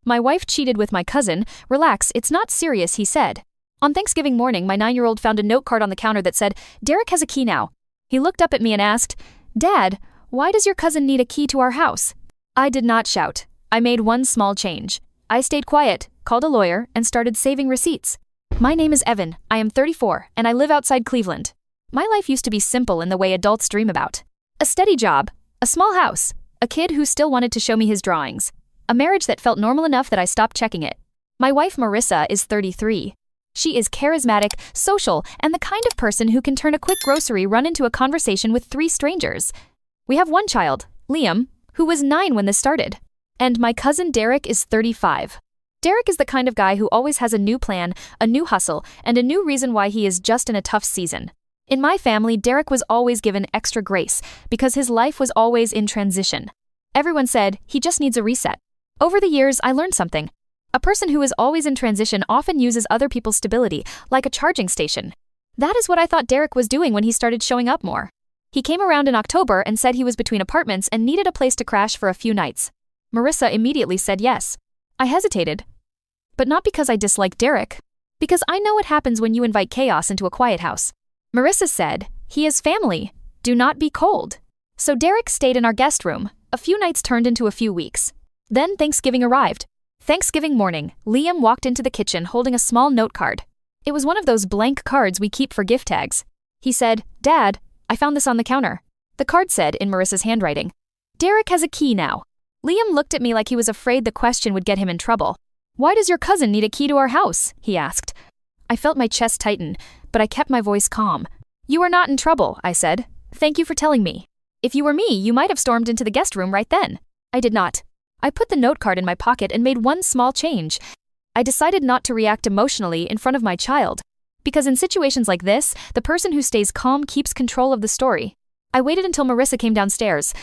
My wife cheated with my cousin. Relax, it's not serious, he said. On Thanksgiving morning, my 9-year-old found a note card on the counter that said, Derek has a key now. He looked up at me and asked, Dad, why does your cousin need a key to our house? I did not shout. I made one small change. I stayed quiet, called a lawyer, and started saving receipts. My name is Evan, I am 34, and I live outside Cleveland. My life used to be simple in the way adults dream about. A steady job, a small house, a kid who still wanted to show me his drawings, a marriage that felt normal enough that I stopped checking it. My wife Marissa is 33. She is charismatic, social, and the kind of person who can turn a quick grocery run into a conversation with 3 strangers. We have one child, Liam, who was 9 when this started. And my cousin Derek is 35. Derek is the kind of guy who always has a new plan, a new hustle, and a new reason why he is just in a tough season. In my family, Derek was always given extra grace because his life was always in transition. Everyone said, he just needs a reset. Over the years, I learned something. A person who is always in transition often uses other people's stability, like a charging station. That is what I thought Derek was doing when he started showing up more. He came around in October and said he was between apartments and needed a place to crash for a few nights. Marissa immediately said yes. I hesitated. But not because I dislike Derek. Because I know what happens when you invite chaos into a quiet house. Marissa said, he is family. Do not be cold. So Derek stayed in our guest room. A few nights turned into a few weeks. Then Thanksgiving arrived. Thanksgiving morning, Liam walked into the kitchen holding a small note card. It was one of those blank cards we keep for gift tags. He said, Dad, I found this on the counter. The card said in Marissa's handwriting, Derek has a key now. Liam looked at me like he was afraid the question would get him in trouble. Why does your cousin need a key to our house? He asked. I felt my chest tighten, but I kept my voice calm. You are not in trouble, I said. Thank you for telling me. If you were me, you might have stormed into the guest room right then. I did not. I put the note card in my pocket and made one small change. I decided not to react emotionally in front of my child. Because in situations like this, the person who stays calm keeps control of the story. I waited until Marissa came downstairs.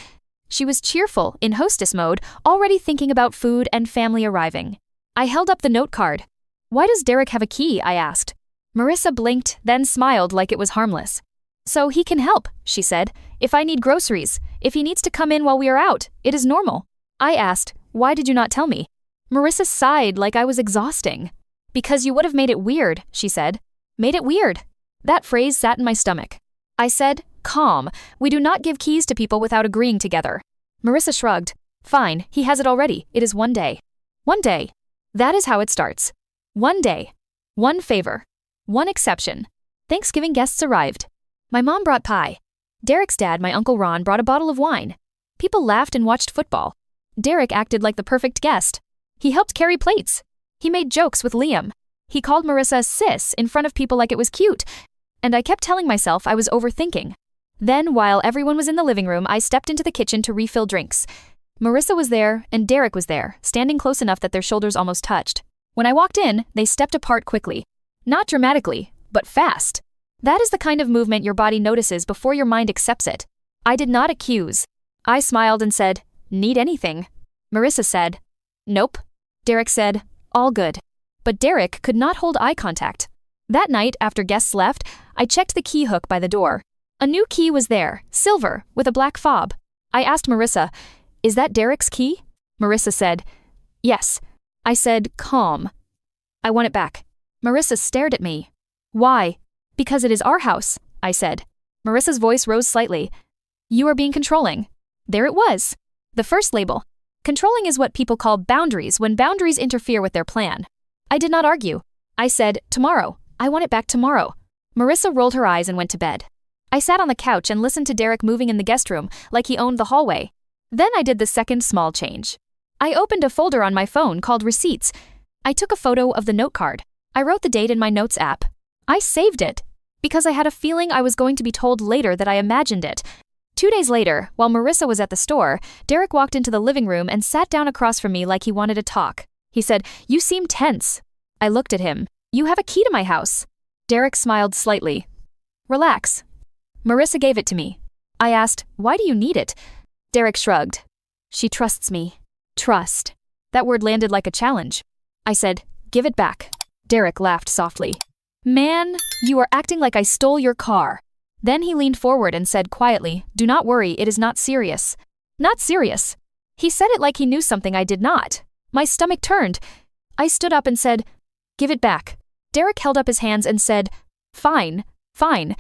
She was cheerful, in hostess mode, already thinking about food and family arriving. I held up the note card. Why does Derek have a key? I asked. Marissa blinked, then smiled like it was harmless. So he can help, she said. If I need groceries, if he needs to come in while we are out, it is normal. I asked, why did you not tell me? Marissa sighed like I was exhausting. Because you would have made it weird, she said. Made it weird. That phrase sat in my stomach. I said, calm, we do not give keys to people without agreeing together. Marissa shrugged. Fine, he has it already. It is one day. One day. That is how it starts. One day. One favor. One exception. Thanksgiving guests arrived. My mom brought pie. Derek's dad, my Uncle Ron, brought a bottle of wine. People laughed and watched football. Derek acted like the perfect guest. He helped carry plates. He made jokes with Liam. He called Marissa sis in front of people like it was cute. And I kept telling myself I was overthinking. Then, while everyone was in the living room, I stepped into the kitchen to refill drinks. Marissa was there, and Derek was there, standing close enough that their shoulders almost touched. When I walked in, they stepped apart quickly. Not dramatically, but fast. That is the kind of movement your body notices before your mind accepts it. I did not accuse. I smiled and said, need anything? Marissa said, nope. Derek said, all good. But Derek could not hold eye contact. That night, after guests left, I checked the key hook by the door. A new key was there, silver, with a black fob. I asked Marissa, is that Derek's key? Marissa said, yes. I said, calm. I want it back. Marissa stared at me. Why? Because it is our house, I said. Marissa's voice rose slightly. You are being controlling. There it was. The first label. Controlling is what people call boundaries when boundaries interfere with their plan. I did not argue. I said, tomorrow. I want it back tomorrow. Marissa rolled her eyes and went to bed. I sat on the couch and listened to Derek moving in the guest room like he owned the hallway. Then I did the second small change. I opened a folder on my phone called Receipts. I took a photo of the note card. I wrote the date in my notes app. I saved it because I had a feeling I was going to be told later that I imagined it. 2 days later, while Marissa was at the store, Derek walked into the living room and sat down across from me like he wanted to talk. He said, you seem tense. I looked at him. You have a key to my house. Derek smiled slightly. Relax. Marissa gave it to me. I asked, why do you need it? Derek shrugged. She trusts me. Trust. That word landed like a challenge. I said, give it back. Derek laughed softly. Man, you are acting like I stole your car. Then he leaned forward and said quietly, do not worry, it is not serious. Not serious. He said it like he knew something I did not. My stomach turned. I stood up and said, "Give it back." Derek held up his hands and said, "Fine, fine."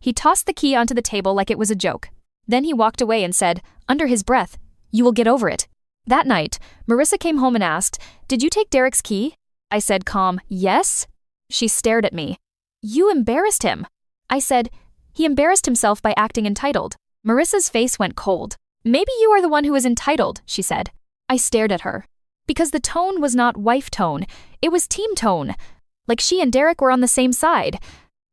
He tossed the key onto the table like it was a joke. Then he walked away and said, under his breath, "You will get over it." That night, Marissa came home and asked, "Did you take Derek's key?" I said calm, "Yes." She stared at me. "You embarrassed him." I said, "He embarrassed himself by acting entitled." Marissa's face went cold. "Maybe you are the one who is entitled," she said. I stared at her. Because the tone was not wife tone, it was team tone. Like she and Derek were on the same side.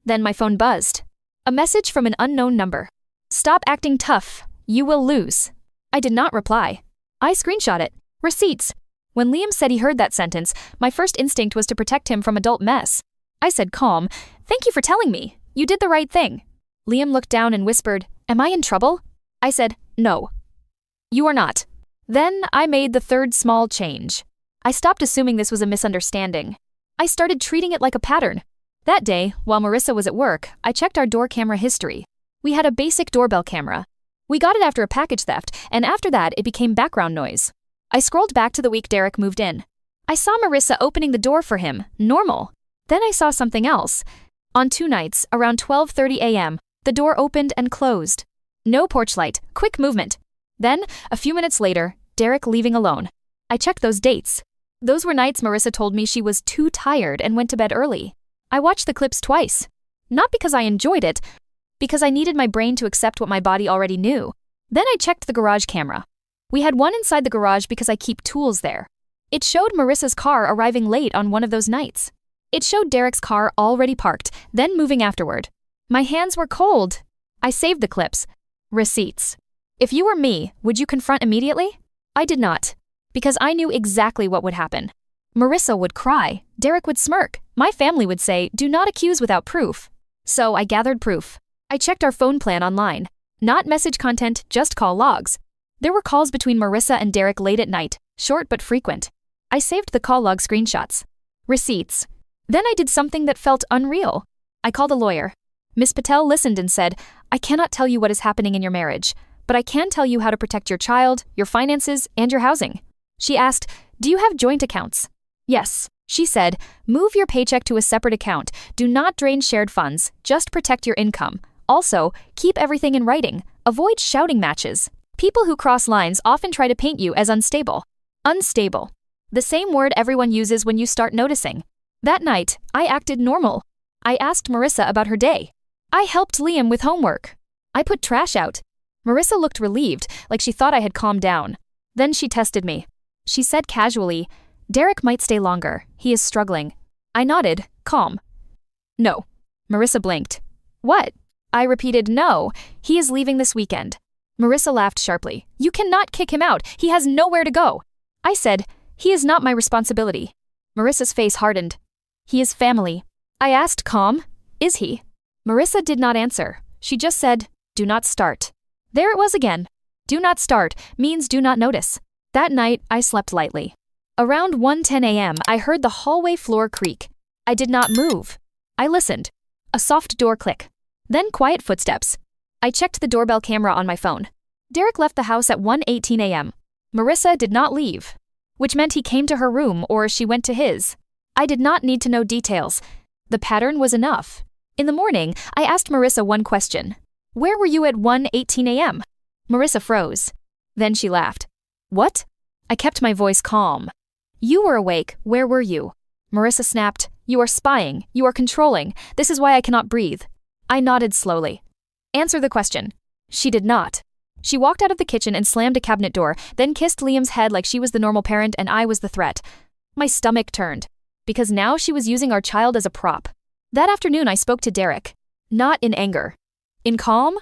Then my phone buzzed. A message from an unknown number. "Stop acting tough. You will lose." I did not reply. I screenshot it. Receipts. When Liam said he heard that sentence, my first instinct was to protect him from adult mess. I said calm, "Thank you for telling me. You did the right thing." Liam looked down and whispered, "Am I in trouble?" I said, "No. You are not." Then I made the third small change. I stopped assuming this was a misunderstanding. I started treating it like a pattern. That day, while Marissa was at work, I checked our door camera history. We had a basic doorbell camera. We got it after a package theft, and after that, it became background noise. I scrolled back to the week Derek moved in. I saw Marissa opening the door for him, normal. Then I saw something else. On 2 nights, around 12:30 a.m., the door opened and closed. No porch light, quick movement. Then, a few minutes later, Derek leaving alone. I checked those dates. Those were nights Marissa told me she was too tired and went to bed early. I watched the clips twice. Not because I enjoyed it, because I needed my brain to accept what my body already knew. Then I checked the garage camera. We had one inside the garage because I keep tools there. It showed Marissa's car arriving late on one of those nights. It showed Derek's car already parked, then moving afterward. My hands were cold. I saved the clips. Receipts. If you were me, would you confront immediately? I did not, because I knew exactly what would happen. Marissa would cry, Derek would smirk, my family would say, "Do not accuse without proof." So I gathered proof. I checked our phone plan online. Not message content, just call logs. There were calls between Marissa and Derek late at night, short but frequent. I saved the call log screenshots. Receipts. Then I did something that felt unreal. I called a lawyer. Ms. Patel listened and said, "I cannot tell you what is happening in your marriage, but I can tell you how to protect your child, your finances, and your housing." She asked, "Do you have joint accounts?" Yes. She said, "Move your paycheck to a separate account. Do not drain shared funds. Just protect your income. Also, keep everything in writing. Avoid shouting matches. People who cross lines often try to paint you as unstable." Unstable. The same word everyone uses when you start noticing. That night, I acted normal. I asked Marissa about her day. I helped Liam with homework. I put trash out. Marissa looked relieved, like she thought I had calmed down. Then she tested me. She said casually, "Derek might stay longer. He is struggling." I nodded, calm. "No." Marissa blinked. "What?" I repeated, "No. He is leaving this weekend." Marissa laughed sharply. "You cannot kick him out. He has nowhere to go." I said, "He is not my responsibility." Marissa's face hardened. "He is family." I asked calm, "Is he?" Marissa did not answer. She just said, "Do not start." There it was again. Do not start means do not notice. That night, I slept lightly. Around 1:10 a.m., I heard the hallway floor creak. I did not move. I listened. A soft door click. Then quiet footsteps. I checked the doorbell camera on my phone. Derek left the house at 1:18 a.m. Marissa did not leave, which meant he came to her room or she went to his. I did not need to know details. The pattern was enough. In the morning, I asked Marissa one question. "Where were you at 1:18 a.m.? Marissa froze. Then she laughed. "What?" I kept my voice calm. "You were awake. Where were you?" Marissa snapped. "You are spying. You are controlling. This is why I cannot breathe." I nodded slowly. "Answer the question." She did not. She walked out of the kitchen and slammed a cabinet door, then kissed Liam's head like she was the normal parent and I was the threat. My stomach turned. Because now she was using our child as a prop. That afternoon I spoke to Derek. Not in anger. In calm?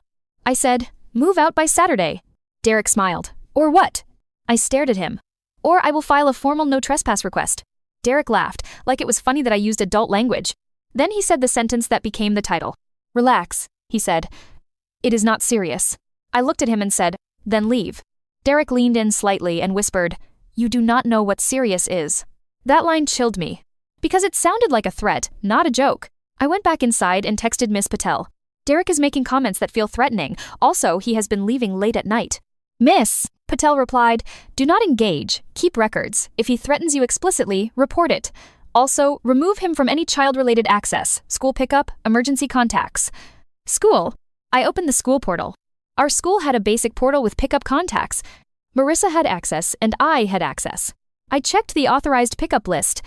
I said, "Move out by Saturday." Derek smiled. "Or what?" I stared at him. "Or I will file a formal no trespass request." Derek laughed, like it was funny that I used adult language. Then he said the sentence that became the title. "Relax," he said. "It is not serious." I looked at him and said, "Then leave." Derek leaned in slightly and whispered, "You do not know what serious is." That line chilled me. Because it sounded like a threat, not a joke. I went back inside and texted Miss Patel. "Derek is making comments that feel threatening. Also, he has been leaving late at night." "Miss," Patel replied, "Do not engage. Keep records. If he threatens you explicitly, report it. Also, remove him from any child-related access, school pickup, emergency contacts." School. I opened the school portal. Our school had a basic portal with pickup contacts. Marissa had access, and I had access. I checked the authorized pickup list,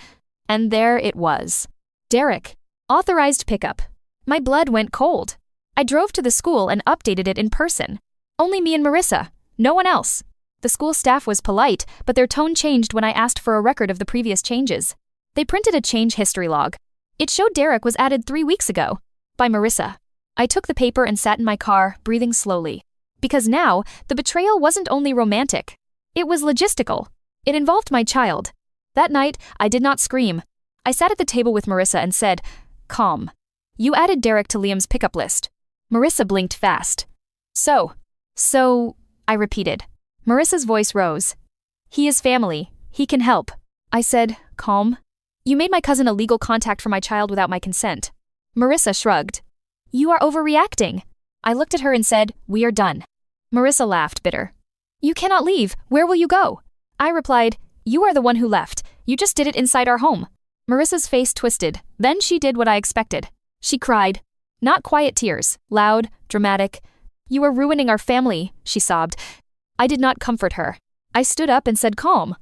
and there it was. Derek. Authorized pickup. My blood went cold. I drove to the school and updated it in person. Only me and Marissa. No one else. The school staff was polite, but their tone changed when I asked for a record of the previous changes. They printed a change history log. It showed Derek was added 3 weeks ago. By Marissa. I took the paper and sat in my car, breathing slowly. Because now, the betrayal wasn't only romantic. It was logistical. It involved my child. That night, I did not scream. I sat at the table with Marissa and said, "Calm. You added Derek to Liam's pickup list." Marissa blinked fast. So, I repeated. Marissa's voice rose. "He is family. He can help." I said, calm. "You made my cousin a legal contact for my child without my consent." Marissa shrugged. "You are overreacting." I looked at her and said, "We are done." Marissa laughed, bitter. "You cannot leave. Where will you go?" I replied, "You are the one who left. You just did it inside our home." Marissa's face twisted. Then she did what I expected. She cried. Not quiet tears, loud, dramatic. "You are ruining our family," she sobbed. I did not comfort her. I stood up and said, "Calm.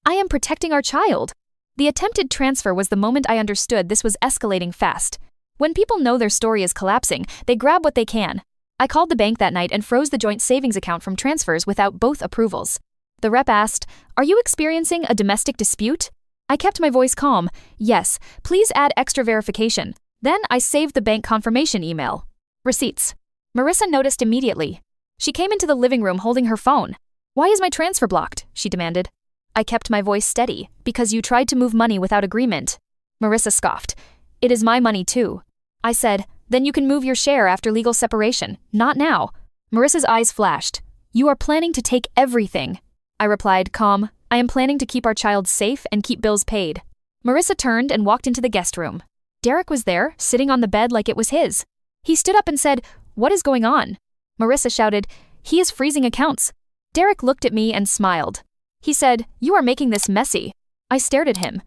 I am protecting our child." The attempted transfer was the moment I understood this was escalating fast. When people know their story is collapsing, they grab what they can. I called the bank that night and froze the joint savings account from transfers without both approvals. The rep asked, "Are you experiencing a domestic dispute?" I kept my voice calm. "Yes, please add extra verification." Then I saved the bank confirmation email. Receipts. Marissa noticed immediately. She came into the living room holding her phone. "Why is my transfer blocked?" she demanded. I kept my voice steady. "Because you tried to move money without agreement." Marissa scoffed. "It is my money too." I said, "Then you can move your share after legal separation, not now." Marissa's eyes flashed. "You are planning to take everything." I replied, calm, "I am planning to keep our child safe and keep bills paid." Marissa turned and walked into the guest room. Derek was there, sitting on the bed like it was his. He stood up and said, "What is going on?" Marissa shouted, "He is freezing accounts." Derek looked at me and smiled. He said, "You are making this messy." I stared at him.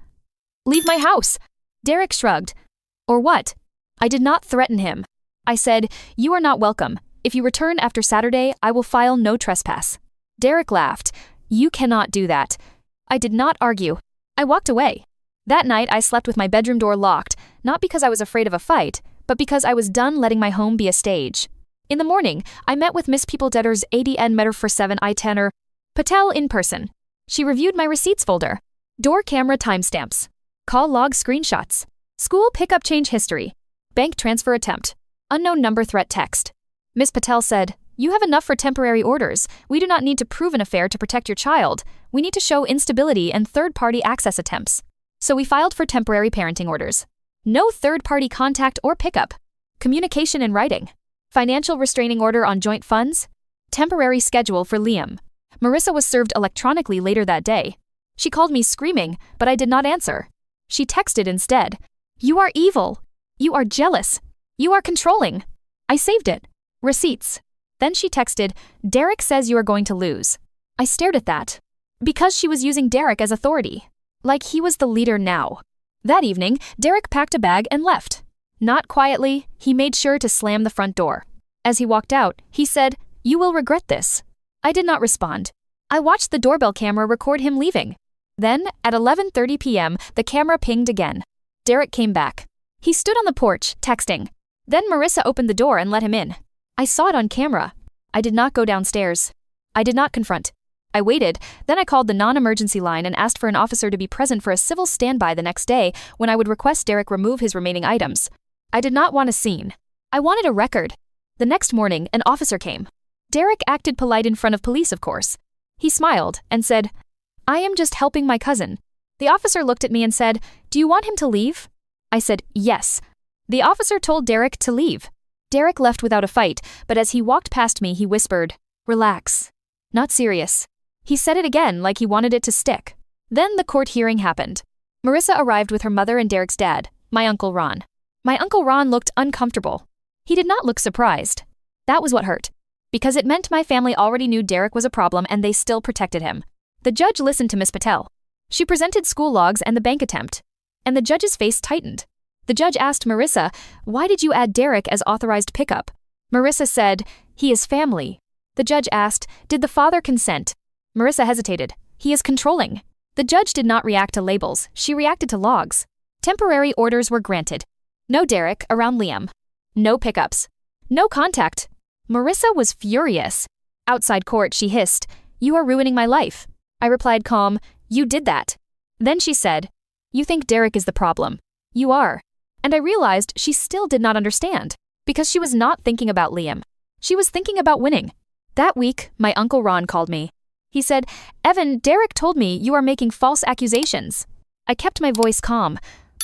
"Leave my house." Derek shrugged. "Or what?" I did not threaten him. I said, "You are not welcome. If you return after Saturday, I will file no trespass." Derek laughed. "You cannot do that." I did not argue. I walked away. That night, I slept with my bedroom door locked, not because I was afraid of a fight, but because I was done letting my home be a stage. In the morning, I met with Miss Peopledetter's ADN Metter for 7 I-10er Patel in person. She reviewed my receipts folder. Door camera timestamps. Call log screenshots. School pickup change history. Bank transfer attempt. Unknown number threat text. Miss Patel said, "You have enough for temporary orders. We do not need to prove an affair to protect your child. We need to show instability and third-party access attempts." So we filed for temporary parenting orders. No third-party contact or pickup. Communication in writing. Financial restraining order on joint funds. Temporary schedule for Liam. Marissa was served electronically later that day. She called me screaming, but I did not answer. She texted instead. "You are evil. You are jealous. You are controlling." I saved it. Receipts. Then she texted, "Derek says you are going to lose." I stared at that. Because she was using Derek as authority. Like he was the leader now. That evening, Derek packed a bag and left. Not quietly, he made sure to slam the front door. As he walked out, he said, "You will regret this." I did not respond. I watched the doorbell camera record him leaving. Then, at 11:30 p.m., the camera pinged again. Derek came back. He stood on the porch, texting. Then Marissa opened the door and let him in. I saw it on camera. I did not go downstairs. I did not confront. I waited, then I called the non-emergency line and asked for an officer to be present for a civil standby the next day when I would request Derek remove his remaining items. I did not want a scene. I wanted a record. The next morning, an officer came. Derek acted polite in front of police, of course. He smiled and said, "I am just helping my cousin." The officer looked at me and said, "Do you want him to leave?" I said, "Yes." The officer told Derek to leave. Derek left without a fight, but as he walked past me, he whispered, "Relax. Not serious." He said it again like he wanted it to stick. Then the court hearing happened. Marissa arrived with her mother and Derek's dad, my Uncle Ron. My Uncle Ron looked uncomfortable. He did not look surprised. That was what hurt. Because it meant my family already knew Derek was a problem and they still protected him. The judge listened to Miss Patel. She presented school logs and the bank attempt. And the judge's face tightened. The judge asked Marissa, "Why did you add Derek as authorized pickup?" Marissa said, "He is family." The judge asked, "Did the father consent?" Marissa hesitated. "He is controlling." The judge did not react to labels, she reacted to logs. Temporary orders were granted. No Derek around Liam. No pickups. No contact. Marissa was furious. Outside court, she hissed, "You are ruining my life." I replied calm, "You did that." Then she said, "You think Derek is the problem. You are." And I realized she still did not understand, because she was not thinking about Liam. She was thinking about winning. That week, my Uncle Ron called me. He said, "Evan, Derek told me you are making false accusations." I kept my voice calm.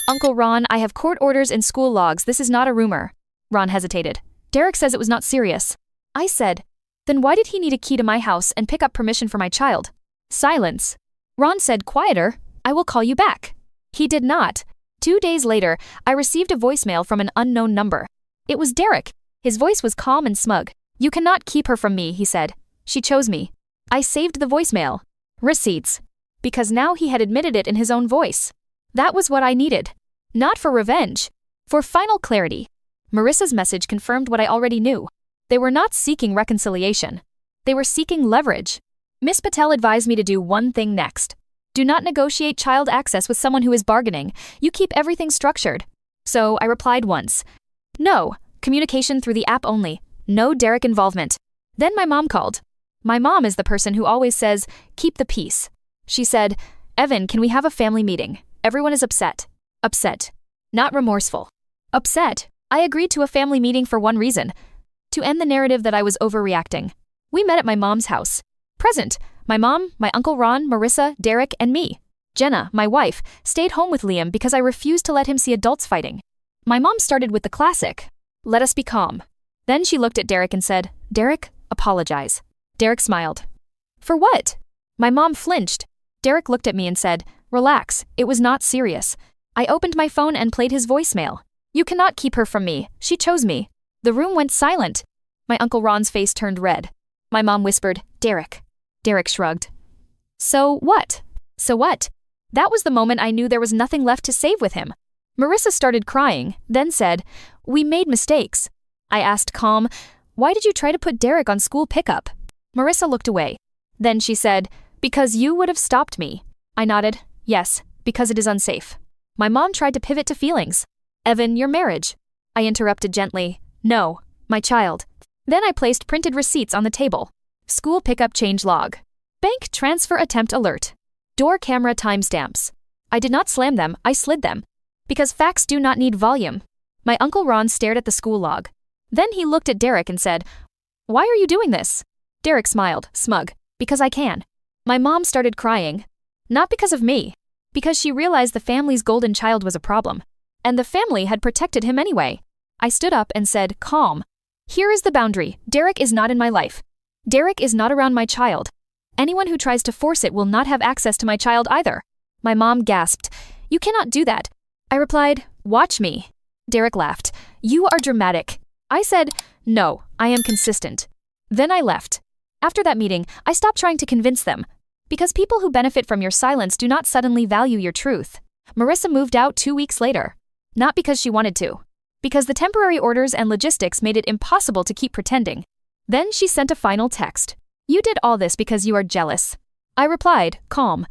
"Uncle Ron, I have court orders and school logs. This is not a rumor." Ron hesitated. "Derek says it was not serious." I said, "Then why did he need a key to my house and pick up permission for my child?" Silence. Ron said, "Quieter. I will call you back." He did not. 2 days later, I received a voicemail from an unknown number. It was Derek. His voice was calm and smug. "You cannot keep her from me," he said. "She chose me." I saved the voicemail. Receipts. Because now he had admitted it in his own voice. That was what I needed. Not for revenge. For final clarity. Marissa's message confirmed what I already knew. They were not seeking reconciliation. They were seeking leverage. Miss Patel advised me to do one thing next. Do not negotiate child access with someone who is bargaining. You keep everything structured. So I replied once. No, communication through the app only. No Derek involvement. Then my mom called. My mom is the person who always says, "Keep the peace." She said, "Evan, can we have a family meeting? Everyone is upset." Upset. Not remorseful. Upset. I agreed to a family meeting for one reason. To end the narrative that I was overreacting. We met at my mom's house. Present. My mom, my Uncle Ron, Marissa, Derek, and me. Jenna, my wife, stayed home with Liam because I refused to let him see adults fighting. My mom started with the classic, "Let us be calm." Then she looked at Derek and said, "Derek, apologize." Derek smiled. "For what?" My mom flinched. Derek looked at me and said, "Relax, it was not serious." I opened my phone and played his voicemail. "You cannot keep her from me. She chose me." The room went silent. My Uncle Ron's face turned red. My mom whispered, "Derek." Derek shrugged. So what? So what? That was the moment I knew there was nothing left to save with him. Marissa started crying, then said, "We made mistakes." I asked calm, "Why did you try to put Derek on school pickup?" Marissa looked away. Then she said, "Because you would have stopped me." I nodded, "Yes, because it is unsafe." My mom tried to pivot to feelings. "Evan, your marriage." I interrupted gently, "No, my child." Then I placed printed receipts on the table. School pickup change log. Bank transfer attempt alert. Door camera timestamps. I did not slam them, I slid them. Because facts do not need volume. My Uncle Ron stared at the school log. Then he looked at Derek and said, "Why are you doing this?" Derek smiled, smug, "Because I can." My mom started crying. Not because of me. Because she realized the family's golden child was a problem. And the family had protected him anyway. I stood up and said, calm. "Here is the boundary. Derek is not in my life. Derek is not around my child. Anyone who tries to force it will not have access to my child either." My mom gasped, "You cannot do that." I replied, "Watch me." Derek laughed, "You are dramatic." I said, "No, I am consistent." Then I left. After that meeting, I stopped trying to convince them. Because people who benefit from your silence do not suddenly value your truth. Marissa moved out 2 weeks later. Not because she wanted to. Because the temporary orders and logistics made it impossible to keep pretending. Then she sent a final text. "You did all this because you are jealous." I replied, calm.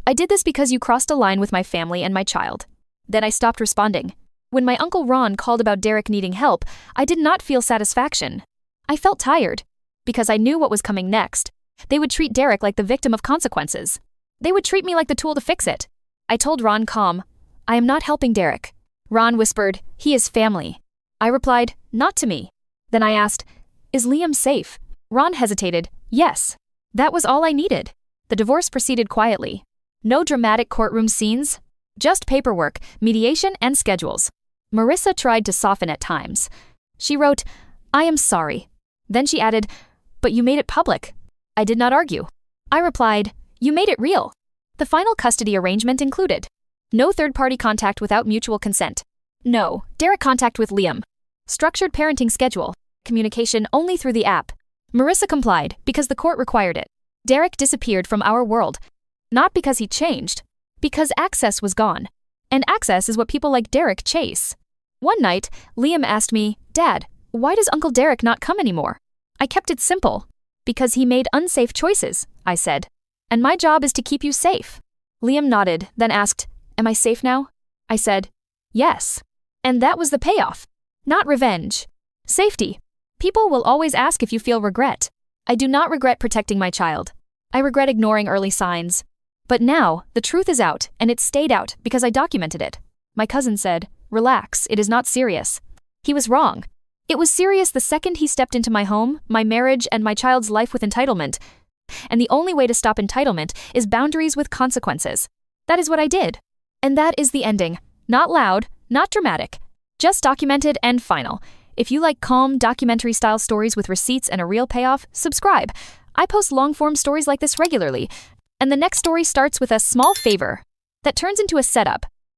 "I did this because you crossed a line with my family and my child." Then I stopped responding. When my Uncle Ron called about Derek needing help, I did not feel satisfaction. I felt tired. Because I knew what was coming next. They would treat Derek like the victim of consequences. They would treat me like the tool to fix it. I told Ron calm, "I am not helping Derek." Ron whispered, "He is family." I replied, "Not to me." Then I asked, "Is Liam safe?" Ron hesitated, "Yes." That was all I needed. The divorce proceeded quietly. No dramatic courtroom scenes. Just paperwork, mediation, and schedules. Marissa tried to soften at times. She wrote, "I am sorry." Then she added, "But you made it public." I did not argue. I replied, "You made it real." The final custody arrangement included no third-party contact without mutual consent. No Derek contact with Liam. Structured parenting schedule. Communication only through the app. Marissa complied because the court required it. Derek disappeared from our world. Not because he changed, because access was gone. And access is what people like Derek chase. One night, Liam asked me, "Dad, why does Uncle Derek not come anymore?" I kept it simple. "Because he made unsafe choices," I said. "And my job is to keep you safe." Liam nodded, then asked, "Am I safe now?" I said, "Yes." And that was the payoff. Not revenge. Safety. People will always ask if you feel regret. I do not regret protecting my child. I regret ignoring early signs. But now, the truth is out, and it stayed out because I documented it. My cousin said, "Relax, it is not serious." He was wrong. It was serious the second he stepped into my home, my marriage, and my child's life with entitlement. And the only way to stop entitlement is boundaries with consequences. That is what I did. And that is the ending. Not loud, not dramatic. Just documented and final. If you like calm, documentary-style stories with receipts and a real payoff, subscribe. I post long-form stories like this regularly. And the next story starts with a small favor that turns into a setup.